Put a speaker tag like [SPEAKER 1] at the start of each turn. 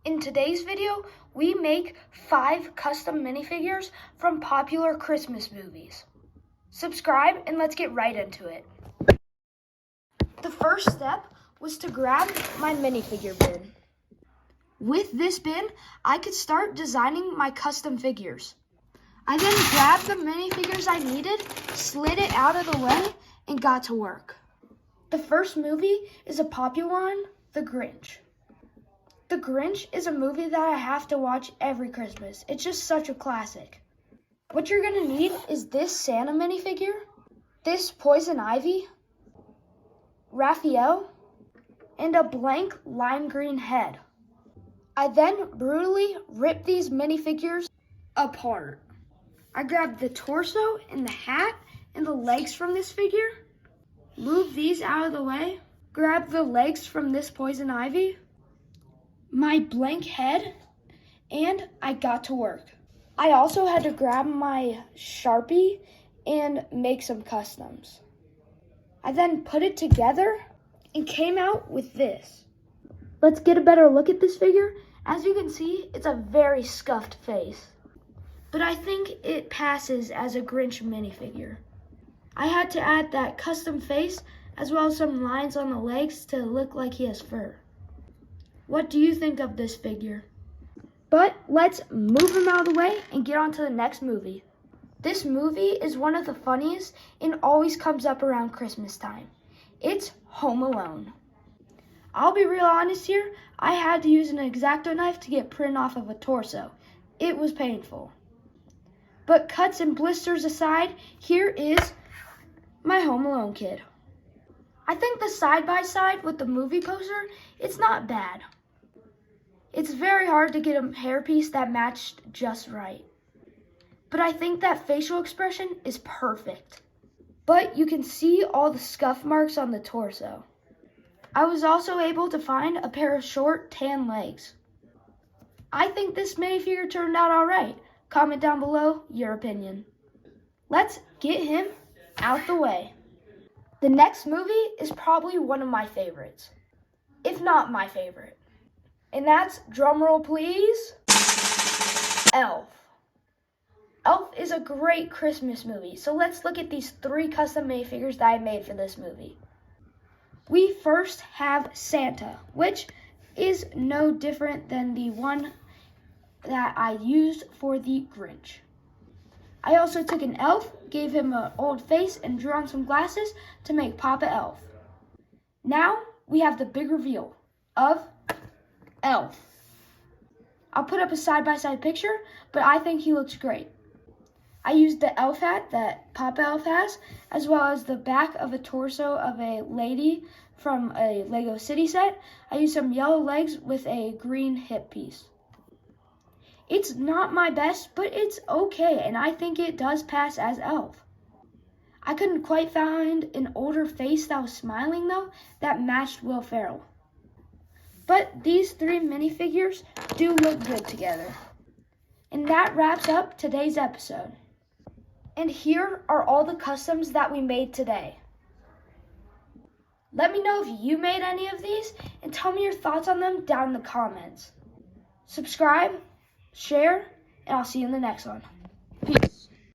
[SPEAKER 1] In today's video, we make 5 custom minifigures from popular Christmas movies. Subscribe and let's get right into it. The first step was to grab my minifigure bin. With this bin, I could start designing my custom figures. I then grabbed the minifigures I needed, slid it out of the way, and got to work. The first movie is a popular one, The Grinch. The Grinch is a movie that I have to watch every Christmas. It's just such a classic. What you're going to need is this Santa minifigure, this Poison Ivy, Raphael, and a blank lime green head. I then brutally ripped these minifigures apart. I grabbed the torso and the hat and the legs from this figure, moved these out of the way, grabbed the legs from this Poison Ivy, my blank head, and I got to work. I also had to grab my Sharpie and make some customs. I then put it together and came out with this. Let's get a better look at this figure. As you can see, it's a very scuffed face, but I think it passes as a Grinch minifigure. I had to add that custom face as well as some lines on the legs to look like he has fur. What do you think of this figure? But let's move him out of the way and get on to the next movie. This movie is one of the funniest and always comes up around Christmas time. It's Home Alone. I'll be real honest here, I had to use an X-Acto knife to get print off of a torso. It was painful. But cuts and blisters aside, here is my Home Alone kid. I think the side-by-side with the movie poster, it's not bad. It's very hard to get a hairpiece that matched just right. But I think that facial expression is perfect. But you can see all the scuff marks on the torso. I was also able to find a pair of short tan legs. I think this minifigure turned out all right. Comment down below your opinion. Let's get him out the way. The next movie is probably one of my favorites, if not my favorite. And that's, drumroll please, Elf. Elf is a great Christmas movie, so let's look at these 3 custom minifigures that I made for this movie. We first have Santa, which is no different than the one that I used for the Grinch. I also took an elf, gave him an old face, and drew on some glasses to make Papa Elf. Now we have the big reveal of Elf. I'll put up a side-by-side picture, but I think he looks great. I used the elf hat that Papa Elf has, as well as the back of a torso of a lady from a Lego City set. I used some yellow legs with a green hip piece. It's not my best, but it's okay, and I think it does pass as Elf. I couldn't quite find an older face that was smiling, though, that matched Will Ferrell. But these 3 minifigures do look good together. And that wraps up today's episode. And here are all the customs that we made today. Let me know if you made any of these, and tell me your thoughts on them down in the comments. Subscribe, share, and I'll see you in the next one.